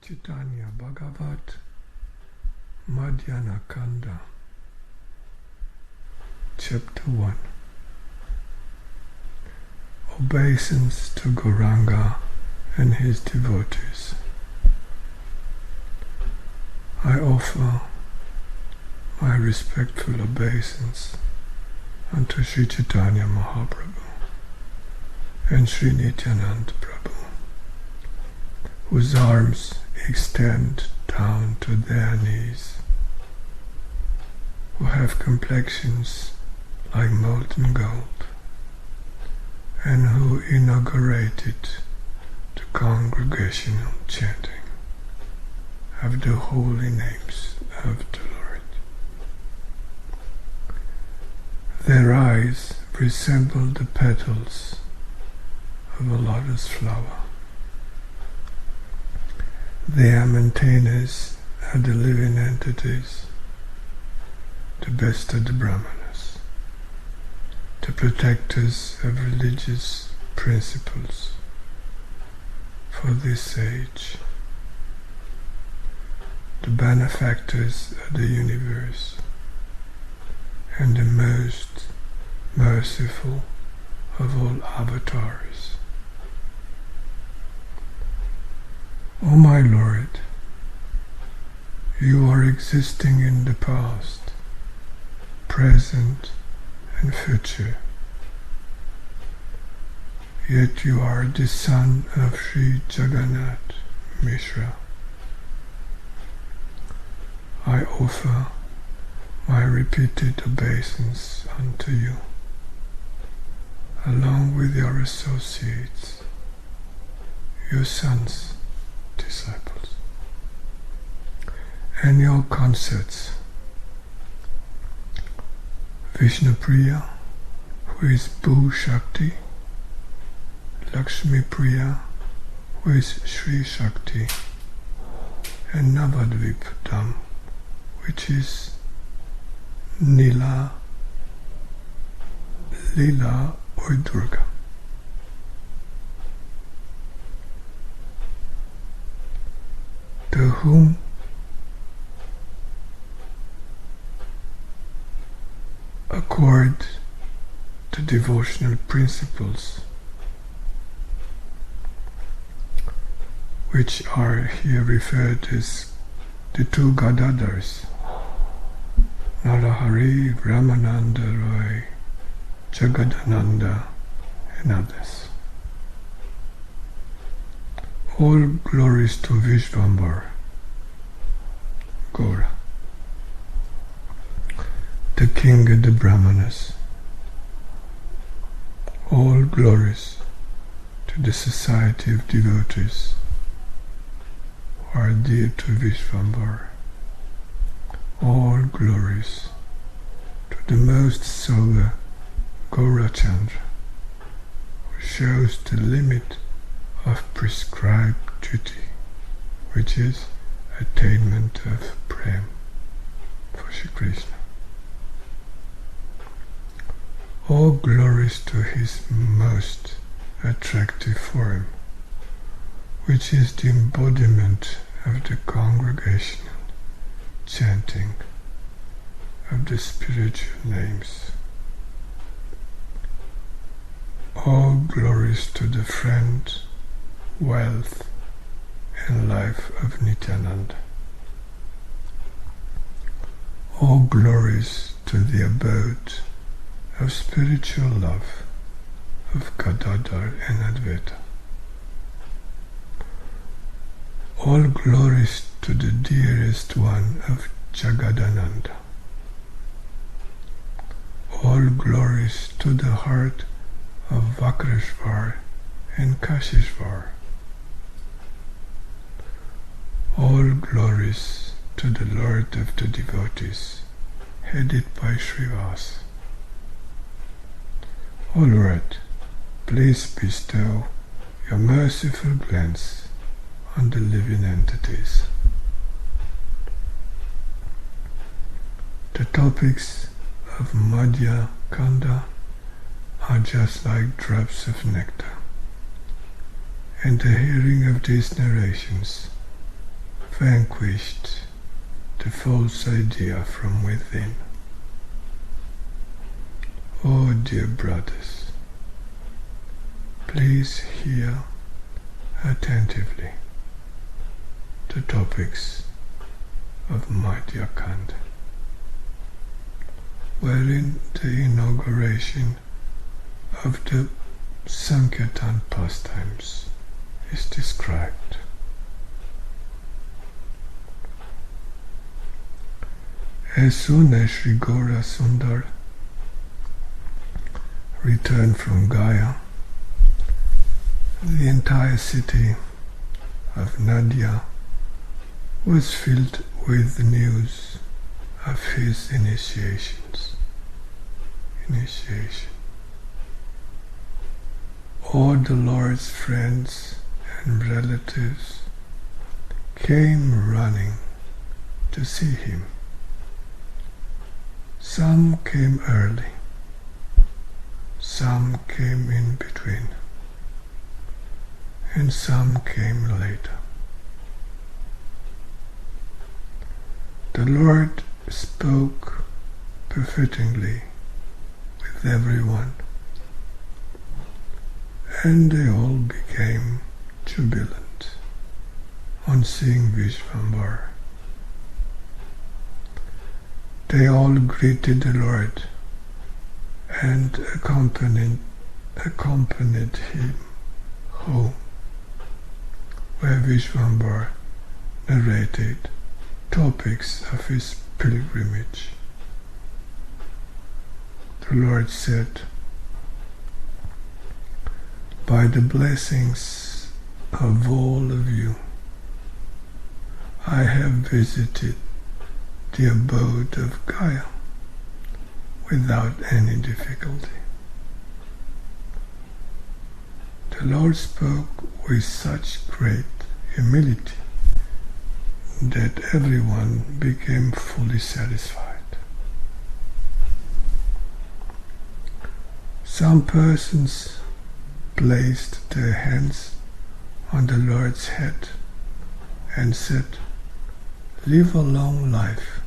Caitanya Bhāgavata Madhya Chapter 1. Obeisance to Gauranga and his devotees. I offer my respectful obeisance unto Sri Caitanya Mahaprabhu and Sri Nityānanda Prabhu, whose arms extend down to their knees, who have complexions like molten gold, and who inaugurated the congregational chanting of the holy names of the Lord. Their eyes resemble the petals of a lotus flower. They are maintainers of the living entities, the best of the brāhmaṇas, the protectors of religious principles for this age, the benefactors of the universe, and the most merciful of all avatāras. O my Lord, you are existing in the past, present and future, yet you are the son of Sri Jagannātha Miśra. I offer my repeated obeisance unto you, along with your associates, your sons, disciples, and your consorts, Viṣṇupriyā, who is Bhū-śakti, Lakṣmīpriyā, who is Śrī-śakti, and Navadvīpa-Nīlā, which is Lila, Lila or Durgā. To whom accord the devotional principles, which are here referred as the two Gadādharas, Narahari, Rāmānanda, Jagadānanda, and others. All glories to Viṣṇupriyā, Gaura, the king of the brāhmaṇas. All glories to the society of devotees who are dear to Viṣṇupriyā. All glories to the most sober Gaurachandra, who shows the limit of prescribed duty, which is attainment of prem for Shri Krishna. All glories to his most attractive form, which is the embodiment of the congregational chanting of the spiritual names. All glories to the friend, wealth, and life of Nityānanda. All glories to the abode of spiritual love of Gadādharas and Advaita. All glories to the dearest one of Jagadānanda. All glories to the heart of Vakreshvar and Kashishvar. All glories to the Lord of the devotees, headed by Srivas. O Lord, please bestow your merciful glance on the living entities. The topics of Madhya Kanda are just like drops of nectar, and the hearing of these narrations vanquished the false idea from within. Oh dear brothers, please hear attentively the topics of Madhya Kanda, wherein the inauguration of the Sankirtan pastimes is described. As soon as Sri Gaura Sundar returned from Gaya, the entire city of Nadia was filled with the news of his initiation. All the Lord's friends and relatives came running to see him. Some came early, some came in between, and some came later. The Lord spoke befittingly with everyone, and they all became jubilant on seeing Viṣṇupriyā. They all greeted the Lord and accompanied him home, where Viṣṇupriyā narrated topics of his pilgrimage. The Lord said, "By the blessings of all of you, I have visited the abode of Gaya without any difficulty." The Lord spoke with such great humility that everyone became fully satisfied. Some persons placed their hands on the Lord's head and said, "Live a long life."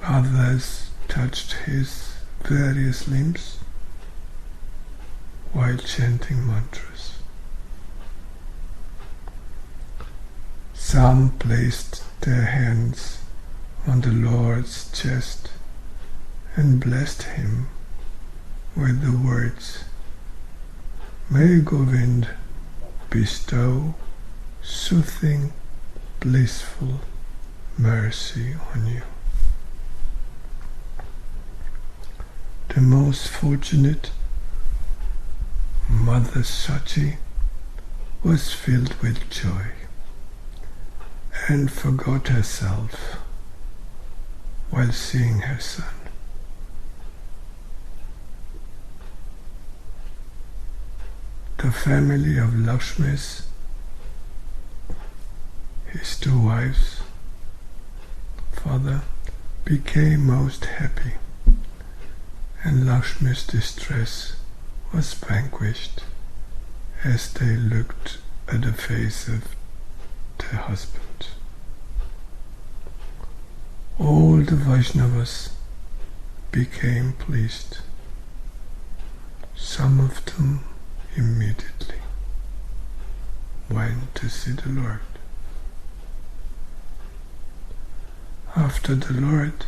Others touched his various limbs while chanting mantras. Some placed their hands on the Lord's chest and blessed him with the words, "May Govind bestow soothing, blissful mercy on you." The most fortunate, Mother Sachi, was filled with joy and forgot herself while seeing her son. The family of Lakṣmīs, his two wives, father, became most happy, and Lakṣmī's distress was vanquished as they looked at the face of their husband. All the Vaishnavas became pleased. Some of them immediately went to see the Lord. After the Lord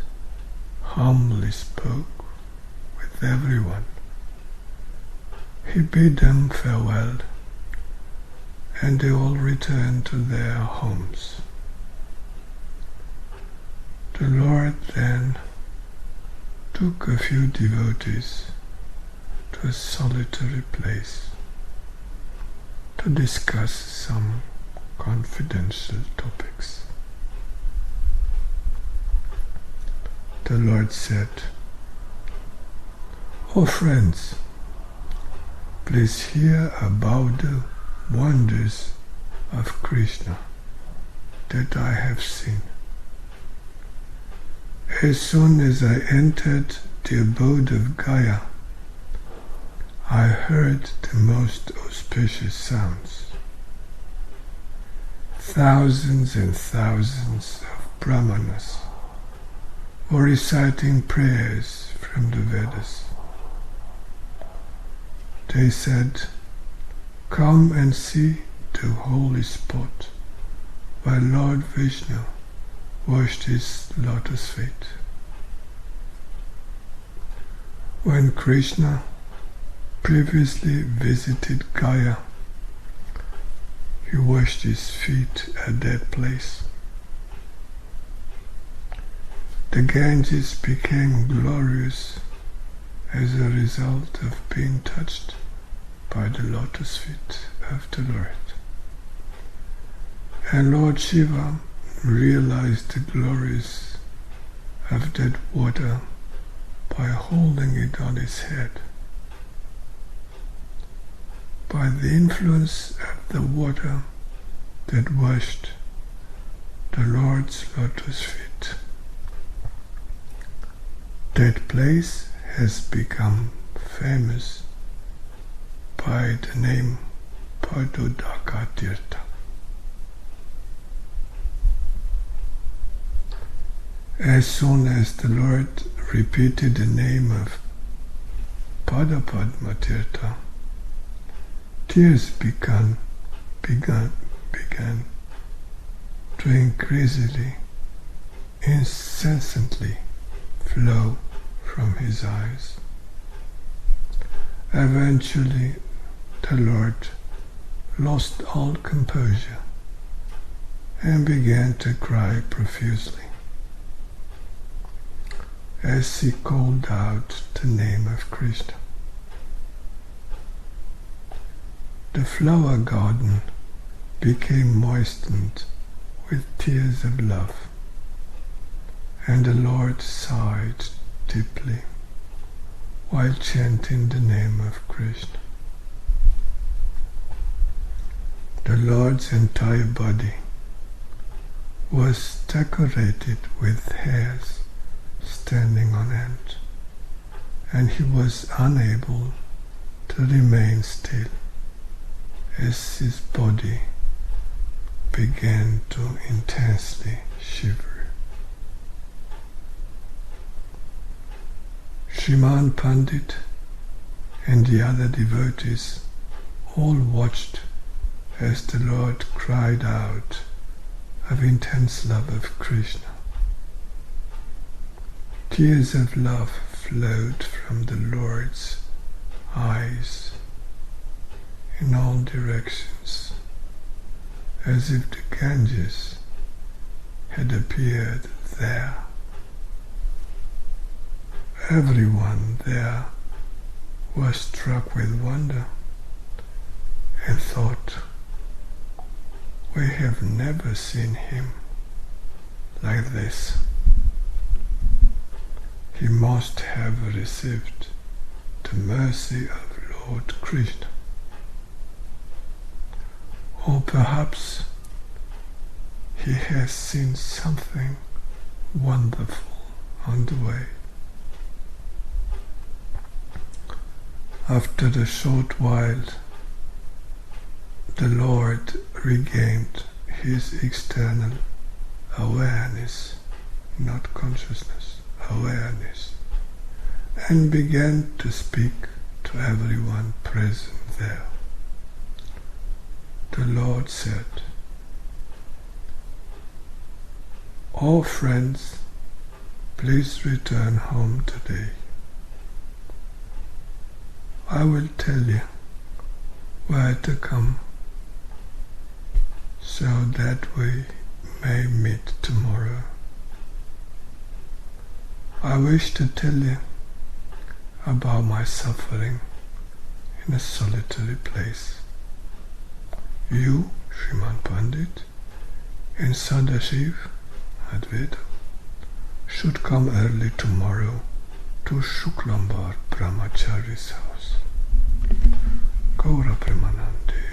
humbly spoke with everyone, he bid them farewell, and they all returned to their homes. The Lord then took a few devotees to a solitary place to discuss some confidential topics. The Lord said, "O friends, please hear about the wonders of Krishna that I have seen. As soon as I entered the abode of Gaya, I heard the most auspicious sounds. thousands and thousands of brāhmaṇas were reciting prayers from the Vedas. They said, "Come and see the holy spot where Lord Vishnu washed his lotus feet." When Krishna previously visited Gaya, he washed his feet at that place. The Ganges became glorious as a result of being touched by the lotus feet of the Lord. And Lord Shiva realized the glories of that water by holding it on his head. By the influence of the water that washed the Lord's lotus feet, that place has become famous by the name Padodaka-tirtha. As soon as the Lord repeated the name of Padapadma-tirtha, tears began to incessantly flow from his eyes. Eventually, the Lord lost all composure and began to cry profusely as he called out the name of Krishna. The flower garden became moistened with tears of love, and the Lord sighed deeply while chanting the name of Krishna. The Lord's entire body was decorated with hairs standing on end, and he was unable to remain still as his body began to intensely shiver. Sriman Pandit and the other devotees all watched as the Lord cried out of intense love of Krishna. Tears of love flowed from the Lord's eyes in all directions, as if the Ganges had appeared there. Everyone there was struck with wonder and thought, "We have never seen him like this. He must have received the mercy of Lord Krishna. Or perhaps he has seen something wonderful on the way." After a short while, the Lord regained his external awareness, not consciousness, awareness, and began to speak to everyone present there. The Lord said, "All friends, please return home today. I will tell you where to come so that we may meet tomorrow. I wish to tell you about my suffering in a solitary place. You, Sriman Pandit, and Sadashiv Advaita should come early tomorrow to Shuklambar Brahmachari's house. Gaura Premanande."